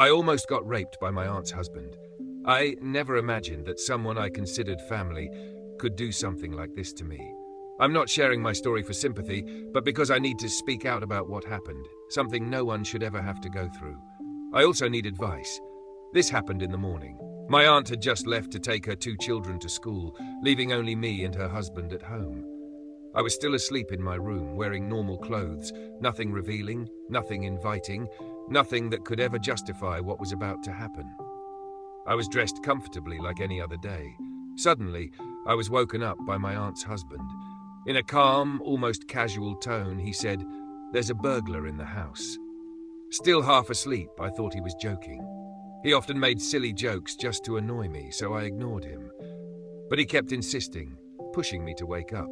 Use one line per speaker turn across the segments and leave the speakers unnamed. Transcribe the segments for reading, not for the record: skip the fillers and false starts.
I almost got raped by my aunt's husband. I never imagined that someone I considered family could do something like this to me. I'm not sharing my story for sympathy, but because I need to speak out about what happened, something no one should ever have to go through. I also need advice. This happened in the morning. My aunt had just left to take her 2 children to school, leaving only me and her husband at home. I was still asleep in my room, wearing normal clothes, nothing revealing, nothing inviting, nothing that could ever justify what was about to happen. I was dressed comfortably like any other day. Suddenly, I was woken up by my aunt's husband. In a calm, almost casual tone, he said, "There's a burglar in the house." Still half asleep, I thought he was joking. He often made silly jokes just to annoy me, so I ignored him. But he kept insisting, pushing me to wake up.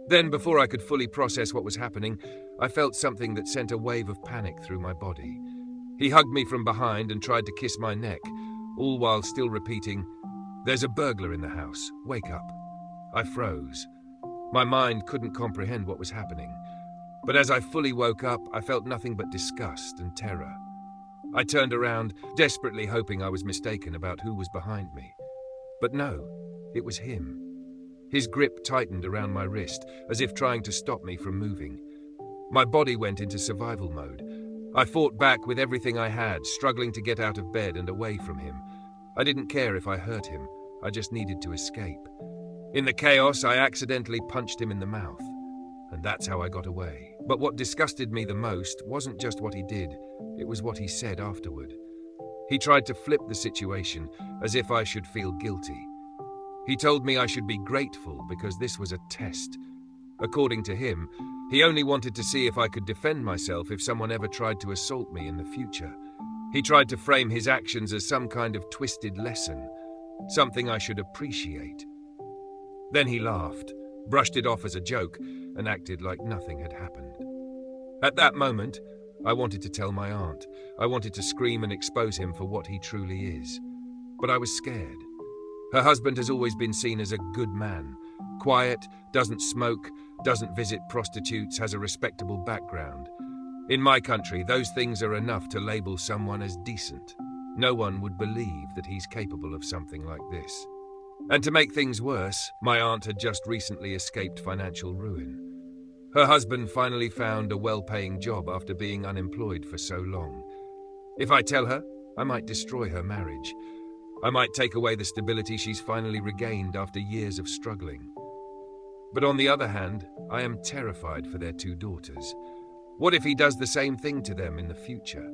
Then, before I could fully process what was happening, I felt something that sent a wave of panic through my body. He hugged me from behind and tried to kiss my neck, all while still repeating, "There's a burglar in the house. Wake up." I froze. My mind couldn't comprehend what was happening. But as I fully woke up, I felt nothing but disgust and terror. I turned around, desperately hoping I was mistaken about who was behind me. But no, it was him. His grip tightened around my wrist, as if trying to stop me from moving. My body went into survival mode. I fought back with everything I had, struggling to get out of bed and away from him. I didn't care if I hurt him, I just needed to escape. In the chaos, I accidentally punched him in the mouth. And that's how I got away. But what disgusted me the most wasn't just what he did, it was what he said afterward. He tried to flip the situation, as if I should feel guilty. He told me I should be grateful because this was a test. According to him, he only wanted to see if I could defend myself if someone ever tried to assault me in the future. He tried to frame his actions as some kind of twisted lesson, something I should appreciate. Then he laughed, brushed it off as a joke, and acted like nothing had happened. At that moment, I wanted to tell my aunt. I wanted to scream and expose him for what he truly is. But I was scared. Her husband has always been seen as a good man. Quiet, doesn't smoke, doesn't visit prostitutes, has a respectable background. In my country, those things are enough to label someone as decent. No one would believe that he's capable of something like this. And to make things worse, my aunt had just recently escaped financial ruin. Her husband finally found a well-paying job after being unemployed for so long. If I tell her, I might destroy her marriage. I might take away the stability she's finally regained after years of struggling. But on the other hand, I am terrified for their 2 daughters. What if he does the same thing to them in the future?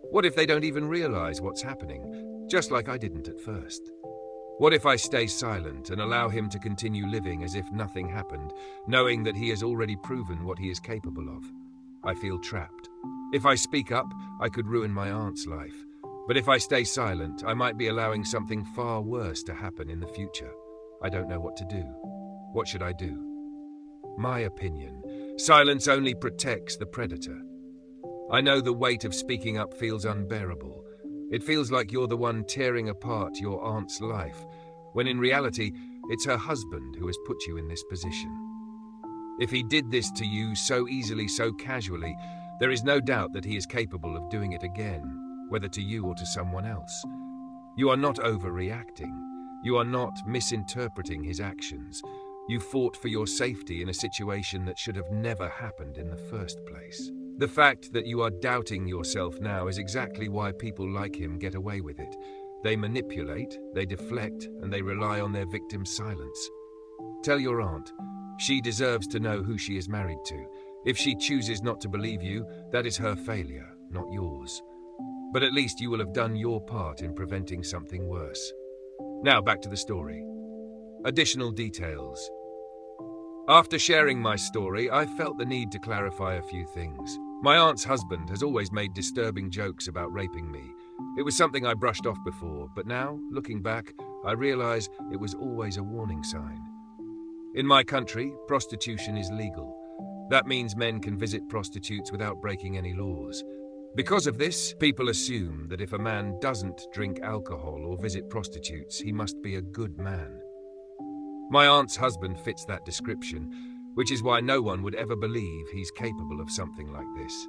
What if they don't even realize what's happening, just like I didn't at first? What if I stay silent and allow him to continue living as if nothing happened, knowing that he has already proven what he is capable of? I feel trapped. If I speak up, I could ruin my aunt's life. But if I stay silent, I might be allowing something far worse to happen in the future. I don't know what to do. What should I do? My opinion, silence only protects the predator. I know the weight of speaking up feels unbearable. It feels like you're the one tearing apart your aunt's life, when in reality, it's her husband who has put you in this position. If he did this to you so easily, so casually, there is no doubt that he is capable of doing it again, whether to you or to someone else. You are not overreacting. You are not misinterpreting his actions. You fought for your safety in a situation that should have never happened in the first place. The fact that you are doubting yourself now is exactly why people like him get away with it. They manipulate, they deflect, and they rely on their victim's silence. Tell your aunt. She deserves to know who she is married to. If she chooses not to believe you, that is her failure, not yours. But at least you will have done your part in preventing something worse. Now back to the story. Additional details. After sharing my story, I felt the need to clarify a few things. My aunt's husband has always made disturbing jokes about raping me. It was something I brushed off before, but now, looking back, I realize it was always a warning sign. In my country, prostitution is legal. That means men can visit prostitutes without breaking any laws. Because of this, people assume that if a man doesn't drink alcohol or visit prostitutes, he must be a good man. My aunt's husband fits that description, which is why no one would ever believe he's capable of something like this.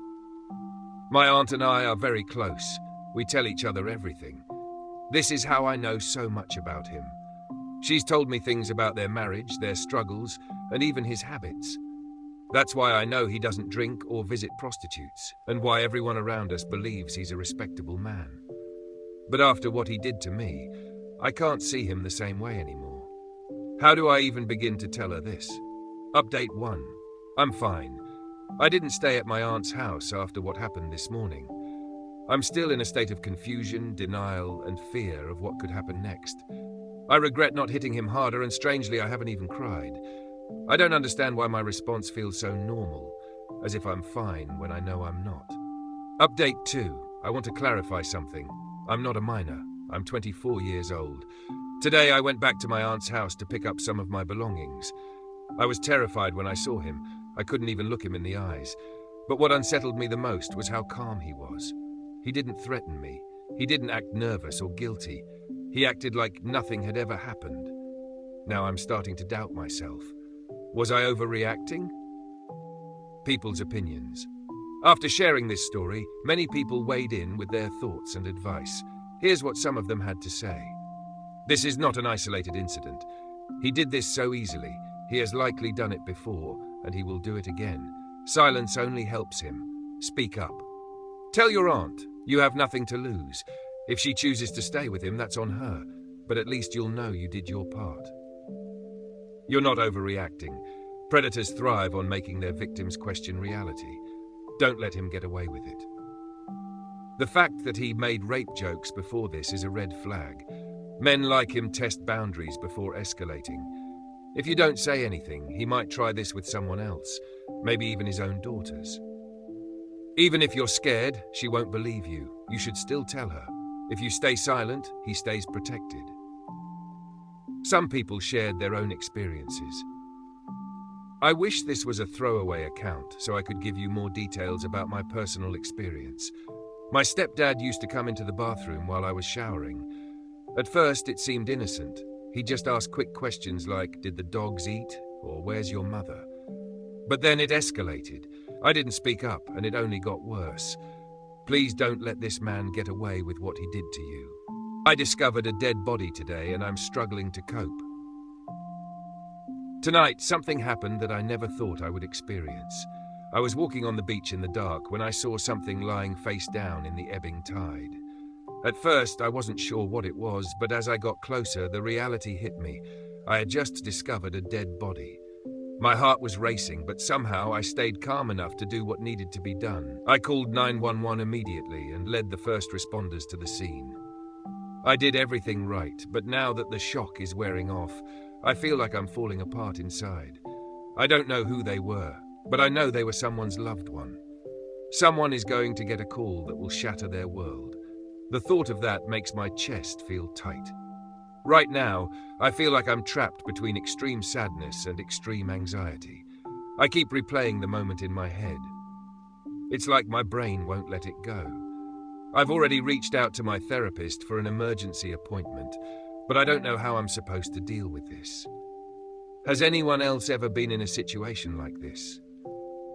My aunt and I are very close. We tell each other everything. This is how I know so much about him. She's told me things about their marriage, their struggles, and even his habits. That's why I know he doesn't drink or visit prostitutes, and why everyone around us believes he's a respectable man. But after what he did to me, I can't see him the same way anymore. How do I even begin to tell her this? Update 1. I'm fine. I didn't stay at my aunt's house after what happened this morning. I'm still in a state of confusion, denial, and fear of what could happen next. I regret not hitting him harder, and strangely, I haven't even cried. I don't understand why my response feels so normal, as if I'm fine when I know I'm not. Update 2. I want to clarify something. I'm not a minor. I'm 24 years old. Today I went back to my aunt's house to pick up some of my belongings. I was terrified when I saw him. I couldn't even look him in the eyes. But what unsettled me the most was how calm he was. He didn't threaten me. He didn't act nervous or guilty. He acted like nothing had ever happened. Now I'm starting to doubt myself. Was I overreacting? People's opinions. After sharing this story, many people weighed in with their thoughts and advice. Here's what some of them had to say. This is not an isolated incident. He did this so easily. He has likely done it before, and he will do it again. Silence only helps him. Speak up. Tell your aunt. You have nothing to lose. If she chooses to stay with him, that's on her. But at least you'll know you did your part. You're not overreacting. Predators thrive on making their victims question reality. Don't let him get away with it. The fact that he made rape jokes before this is a red flag. Men like him test boundaries before escalating. If you don't say anything, he might try this with someone else, maybe even his own daughters. Even if you're scared, she won't believe you. You should still tell her. If you stay silent, he stays protected. Some people shared their own experiences. I wish this was a throwaway account so I could give you more details about my personal experience. My stepdad used to come into the bathroom while I was showering. At first, it seemed innocent. He'd just ask quick questions like, "Did the dogs eat?" or "Where's your mother?" But then it escalated. I didn't speak up, and it only got worse. Please don't let this man get away with what he did to you. I discovered a dead body today, and I'm struggling to cope. Tonight, something happened that I never thought I would experience. I was walking on the beach in the dark when I saw something lying face down in the ebbing tide. At first, I wasn't sure what it was, but as I got closer, the reality hit me. I had just discovered a dead body. My heart was racing, but somehow I stayed calm enough to do what needed to be done. I called 911 immediately and led the first responders to the scene. I did everything right, but now that the shock is wearing off, I feel like I'm falling apart inside. I don't know who they were, but I know they were someone's loved one. Someone is going to get a call that will shatter their world. The thought of that makes my chest feel tight. Right now, I feel like I'm trapped between extreme sadness and extreme anxiety. I keep replaying the moment in my head. It's like my brain won't let it go. I've already reached out to my therapist for an emergency appointment, but I don't know how I'm supposed to deal with this. Has anyone else ever been in a situation like this?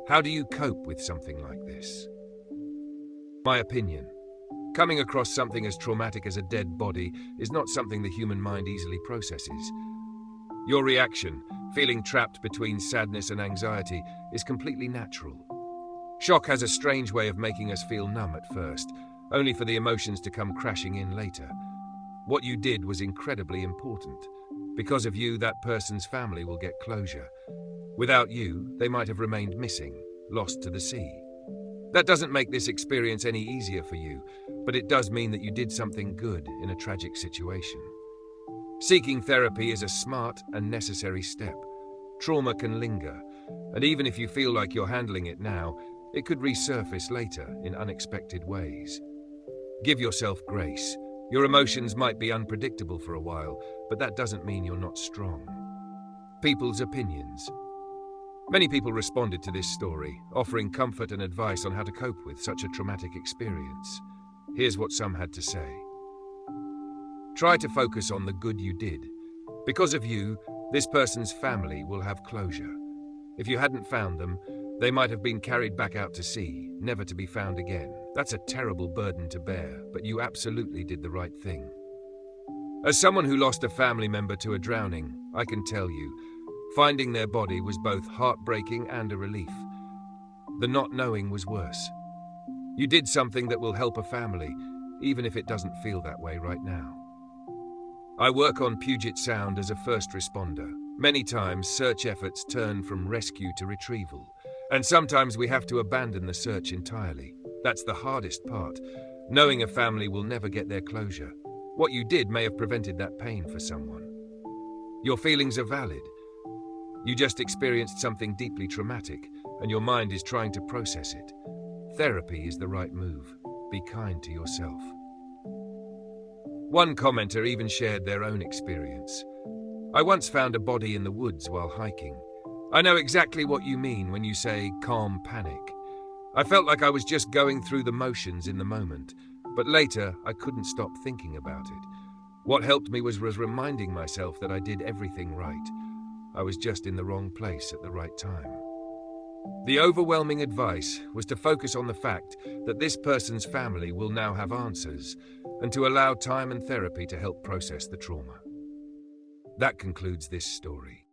How do you cope with something like this? My opinion. Coming across something as traumatic as a dead body is not something the human mind easily processes. Your reaction, feeling trapped between sadness and anxiety, is completely natural. Shock has a strange way of making us feel numb at first, only for the emotions to come crashing in later. What you did was incredibly important. Because of you, that person's family will get closure. Without you, they might have remained missing, lost to the sea. That doesn't make this experience any easier for you, but it does mean that you did something good in a tragic situation. Seeking therapy is a smart and necessary step. Trauma can linger, and even if you feel like you're handling it now, it could resurface later in unexpected ways. Give yourself grace. Your emotions might be unpredictable for a while, but that doesn't mean you're not strong. People's opinions. Many people responded to this story, offering comfort and advice on how to cope with such a traumatic experience. Here's what some had to say. Try to focus on the good you did. Because of you, this person's family will have closure. If you hadn't found them, they might have been carried back out to sea, never to be found again. That's a terrible burden to bear, but you absolutely did the right thing. As someone who lost a family member to a drowning, I can tell you, finding their body was both heartbreaking and a relief. The not knowing was worse. You did something that will help a family, even if it doesn't feel that way right now. I work on Puget Sound as a first responder. Many times, search efforts turn from rescue to retrieval, and sometimes we have to abandon the search entirely. That's the hardest part, knowing a family will never get their closure. What you did may have prevented that pain for someone. Your feelings are valid. You just experienced something deeply traumatic, and your mind is trying to process it. Therapy is the right move. Be kind to yourself. One commenter even shared their own experience. I once found a body in the woods while hiking. I know exactly what you mean when you say calm panic. I felt like I was just going through the motions in the moment, but later I couldn't stop thinking about it. What helped me was reminding myself that I did everything right. I was just in the wrong place at the right time. The overwhelming advice was to focus on the fact that this person's family will now have answers, and to allow time and therapy to help process the trauma. That concludes this story.